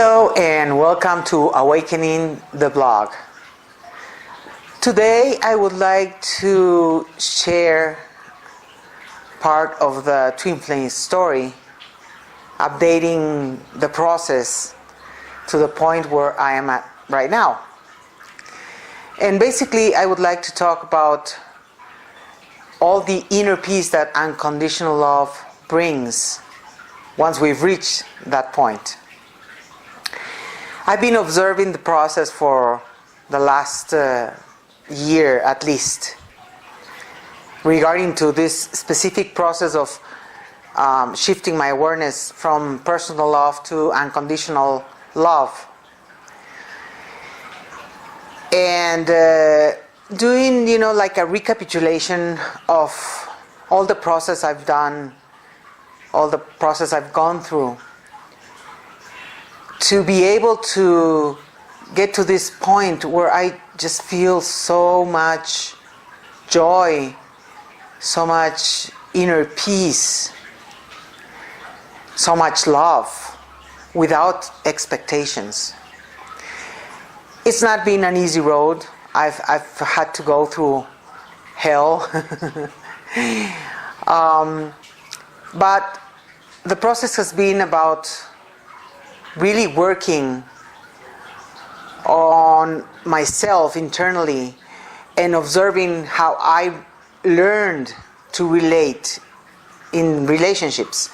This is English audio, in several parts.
Hello and welcome to Awakening the Blog. Today I would like to share part of the Twin Flames story, updating the process to the point where I am at right now. And basically I would like to talk about all the inner peace that unconditional love brings once we've reached that point. I've been observing the process for the last year at least regarding to this specific process of shifting my awareness from personal love to unconditional love, and doing like a recapitulation of all the process I've done, all the process I've gone through, to be able to get to this point where I just feel so much joy, so much inner peace, so much love, without expectations. It's not been an easy road. I've had to go through hell. But the process has been about really working on myself internally and observing how I learned to relate in relationships,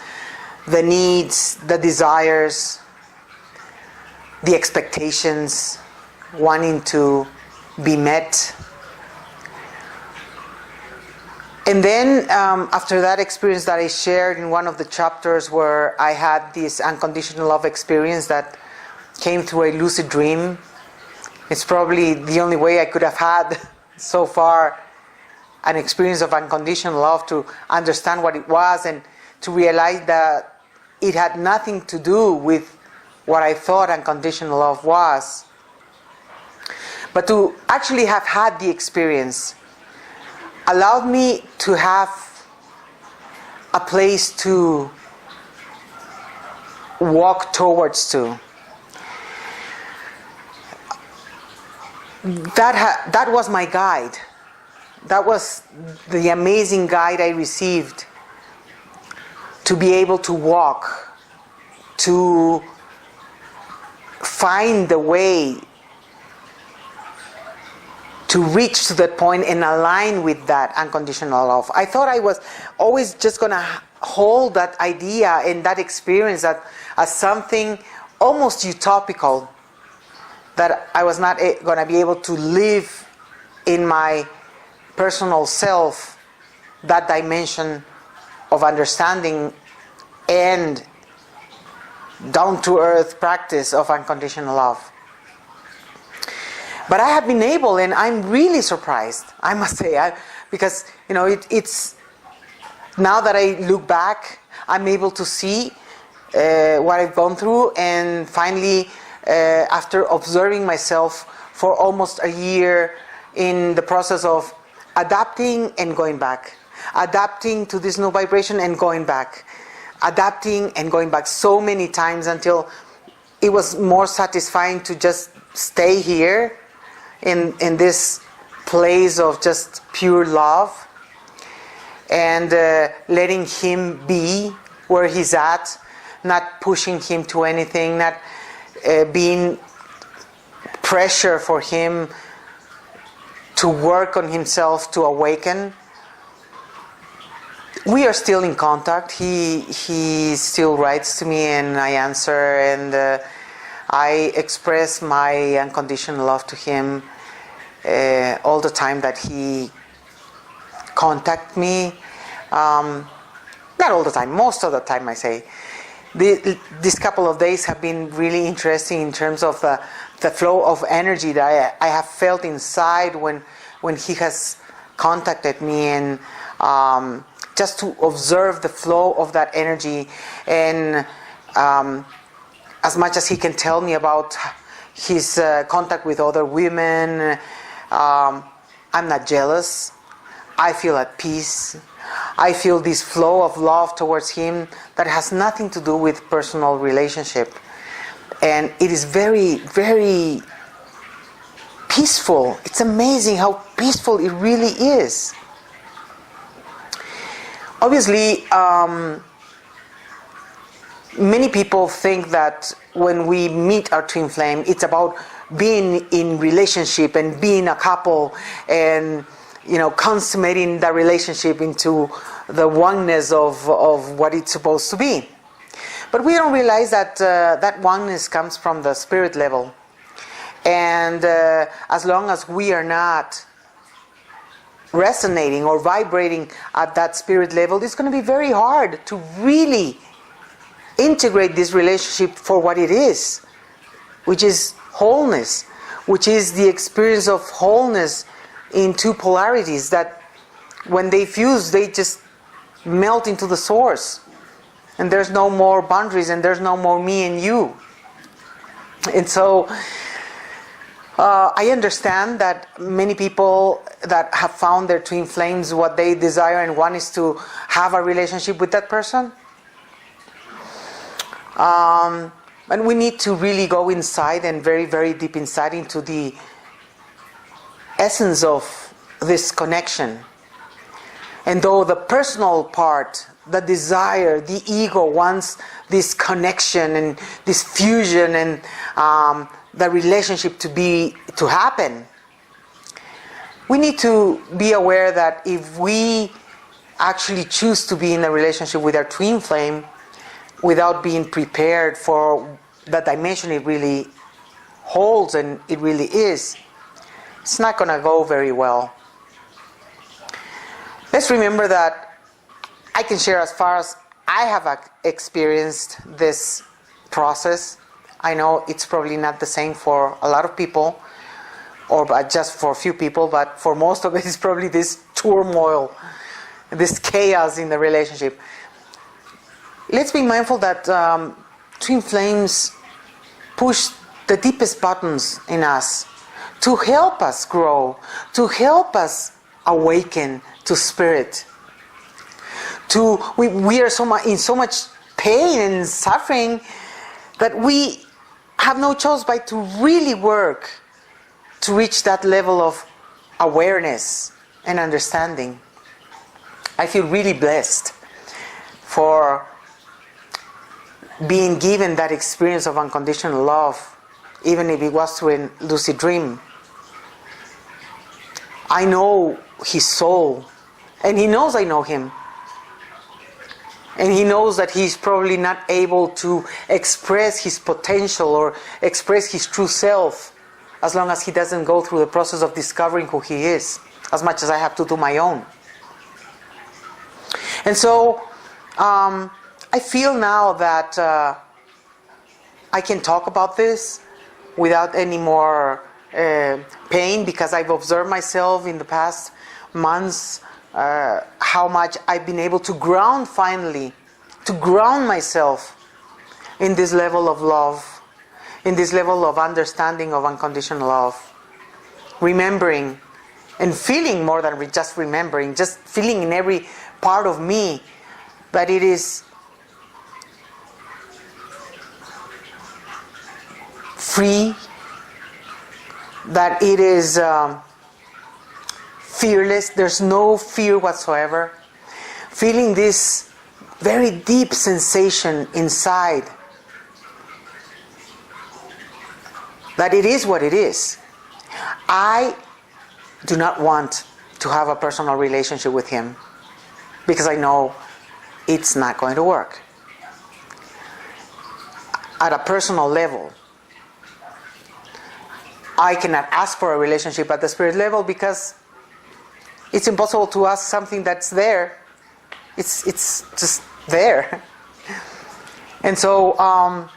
the needs, the desires, the expectations, wanting to be met. And then after that experience that I shared in one of the chapters, where I had this unconditional love experience that came through a lucid dream, it's probably the only way I could have had so far an experience of unconditional love, to understand what it was and to realize that it had nothing to do with what I thought unconditional love was. But to actually have had the experience allowed me to have a place to walk towards to. That was my guide. That was the amazing guide I received to be able to walk, to find the way to reach to that point and align with that unconditional love. I thought I was always just going to hold that idea and that experience as something almost utopical, that I was not going to be able to live in my personal self that dimension of understanding and down-to-earth practice of unconditional love. But I have been able, and I'm really surprised, I must say, because it's now that I look back, I'm able to see what I've gone through, and finally, after observing myself for almost a year in the process of adapting and going back, adapting to this new vibration and going back, adapting and going back so many times until it was more satisfying to just stay here in this place of just pure love, and letting him be where he's at, not pushing him to anything, not being pressure for him to work on himself to awaken. We are still in contact. He still writes to me and I answer, and I express my unconditional love to him all the time that he contacts me. Not all the time, most of the time I say. These couple of days have been really interesting in terms of the flow of energy that I have felt inside when he has contacted me, and just to observe the flow of that energy, and as much as he can tell me about his contact with other women, I'm not jealous. I feel at peace. I feel this flow of love towards him that has nothing to do with personal relationship. And it is very, very peaceful. It's amazing how peaceful it really is. Obviously, many people think that when we meet our twin flame, it's about being in relationship and being a couple and, consummating that relationship into the oneness of what it's supposed to be. But we don't realize that that oneness comes from the spirit level. And as long as we are not resonating or vibrating at that spirit level, it's going to be very hard to really integrate this relationship for what it is, which is wholeness, which is the experience of wholeness in two polarities that when they fuse, they just melt into the source. And there's no more boundaries and there's no more me and you. And so I understand that many people that have found their twin flames, what they desire and want is to have a relationship with that person. And we need to really go inside and very, very deep inside into the essence of this connection. And though the personal part, the desire, the ego wants this connection and this fusion and the relationship to happen, we need to be aware that if we actually choose to be in a relationship with our twin flame without being prepared for the dimension it really holds and it really is, it's not going to go very well. Let's remember that I can share as far as I have experienced this process. I know it's probably not the same for a lot of people, or just for a few people, but for most of it, it's probably this turmoil, this chaos in the relationship. Let's be mindful that twin flames push the deepest buttons in us to help us grow, to help us awaken to spirit. We are in so much pain and suffering that we have no choice but to really work to reach that level of awareness and understanding. I feel really blessed for being given that experience of unconditional love, even if it was through a lucid dream. I know his soul, and he knows I know him. And he knows that he's probably not able to express his potential or express his true self as long as he doesn't go through the process of discovering who he is, as much as I have to do my own. And so I feel now that I can talk about this without any more pain, because I've observed myself in the past months how much I've been able to ground myself in this level of love, in this level of understanding of unconditional love. Remembering and feeling more than just remembering, just feeling in every part of me that it is free, that it is fearless, there's no fear whatsoever. Feeling this very deep sensation inside that it is what it is. I do not want to have a personal relationship with him because I know it's not going to work. At a personal level, I cannot ask for a relationship at the spirit level because it's impossible to ask something that's there. It's just there. And so I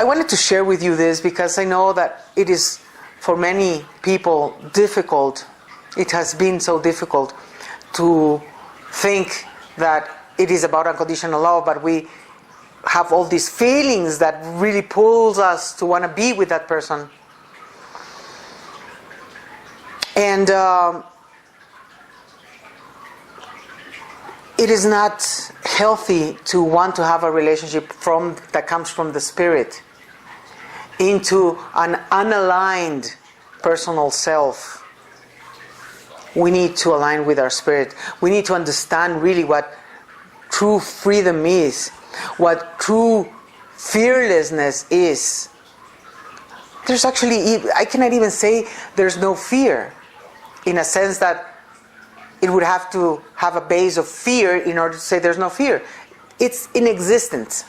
wanted to share with you this because I know that it is for many people difficult. It has been so difficult to think that it is about unconditional love, but we have all these feelings that really pulls us to want to be with that person. And it is not healthy to want to have a relationship that comes from the spirit into an unaligned personal self, we need to align with our spirit. We need to understand really what true freedom is, what true fearlessness is. There's actually, I cannot even say there's no fear, in a sense that it would have to have a base of fear in order to say there's no fear. It's inexistent.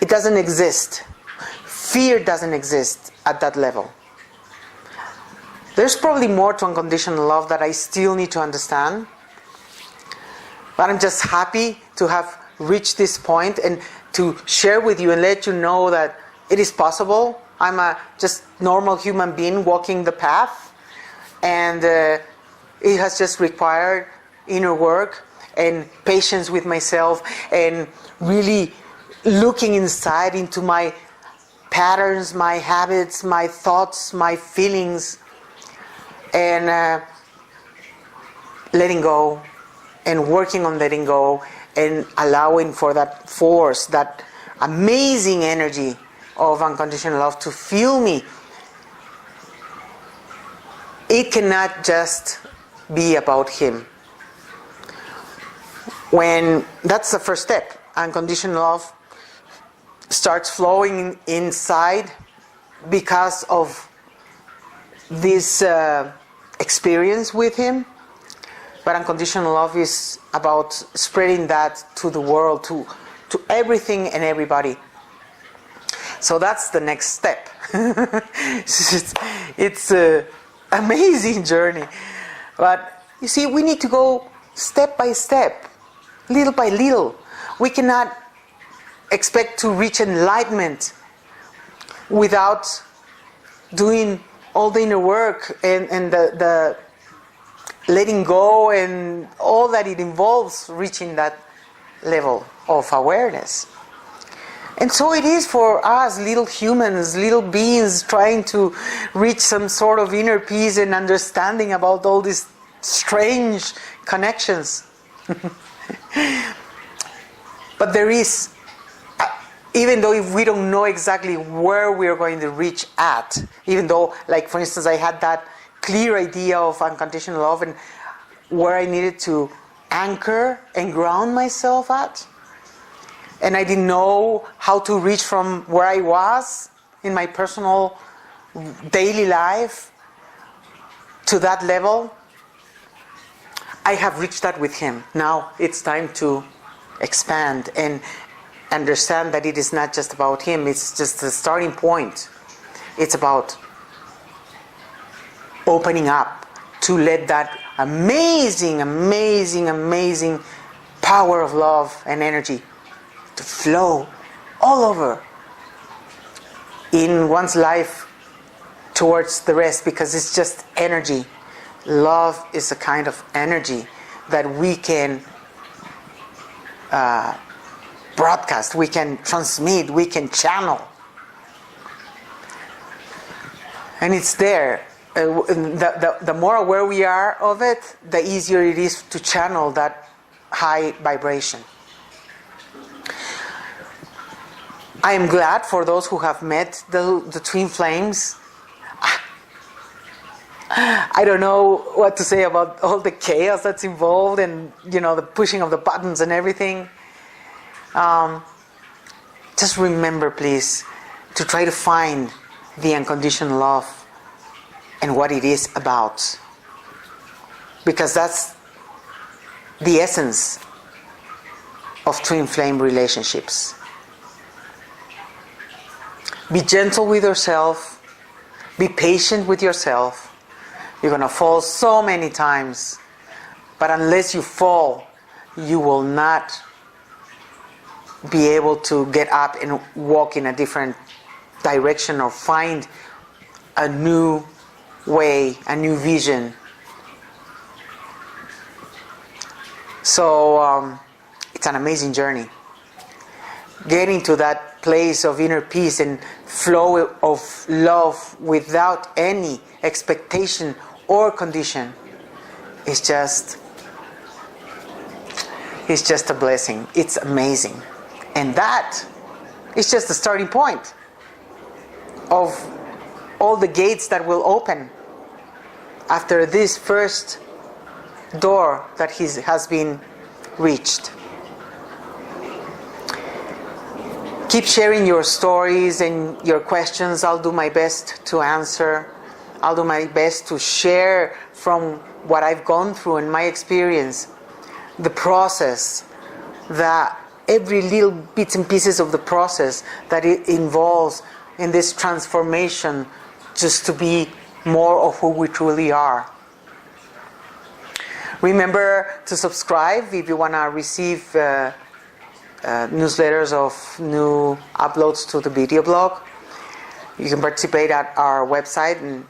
It doesn't exist. Fear doesn't exist at that level. There's probably more to unconditional love that I still need to understand. But I'm just happy to have reached this point and to share with you and let you know that it is possible. I'm a just normal human being walking the path. And it has just required inner work and patience with myself and really looking inside into my patterns, my habits, my thoughts, my feelings, and letting go and working on letting go and allowing for that force, that amazing energy of unconditional love to fill me. It cannot just be about him. When that's the first step, unconditional love starts flowing inside because of this experience with him. But unconditional love is about spreading that to the world, to everything and everybody. So that's the next step. It's an amazing journey. But you see, we need to go step by step, little by little. We cannot expect to reach enlightenment without doing all the inner work and the letting go and all that it involves reaching that level of awareness. And so it is for us, little humans, little beings trying to reach some sort of inner peace and understanding about all these strange connections. But there is, even though if we don't know exactly where we are going to reach at, even though, like for instance, I had that clear idea of unconditional love and where I needed to anchor and ground myself at, and I didn't know how to reach from where I was in my personal daily life to that level, I have reached that with him. Now it's time to expand and understand that it is not just about him, it's just the starting point. It's about opening up to let that amazing, amazing, amazing power of love and energy to flow all over in one's life towards the rest, because it's just energy. Love is a kind of energy that we can broadcast, we can transmit, we can channel. And it's there. The more aware we are of it, the easier it is to channel that high vibration. I am glad for those who have met the twin flames. I don't know what to say about all the chaos that's involved and, the pushing of the buttons and everything. Just remember, please, to try to find the unconditional love and what it is about. Because that's the essence of twin flame relationships. Be gentle with yourself. Be patient with yourself. You're going to fall so many times. But unless you fall, you will not be able to get up and walk in a different direction or find a new way, a new vision. So it's an amazing journey. Getting to that place of inner peace and flow of love without any expectation or condition is just is just a blessing. It's amazing. And that is just the starting point of all the gates that will open after this first door that has been reached. Keep sharing your stories and your questions. I'll do my best to answer. I'll do my best to share from what I've gone through and my experience, the process, that every little bits and pieces of the process that it involves in this transformation just to be more of who we truly are. Remember to subscribe if you want to receive newsletters of new uploads to the video blog. You can participate at our website in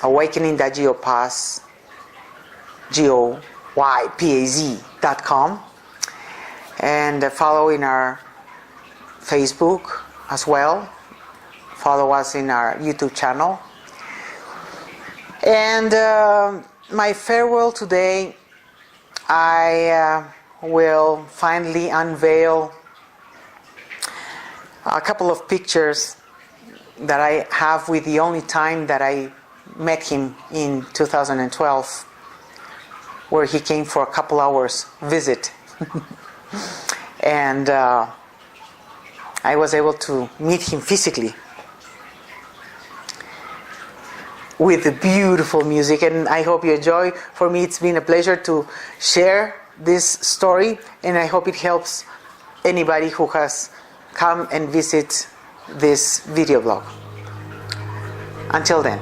awakening.goypaz.com, and follow in our Facebook as well. Follow us in our YouTube channel. And my farewell today, I will finally unveil a couple of pictures that I have with the only time that I met him in 2012, where he came for a couple hours visit. And I was able to meet him physically with the beautiful music, and I hope you enjoy. For me, it's been a pleasure to share this story, and I hope it helps anybody who has come and visit this video blog. Until then.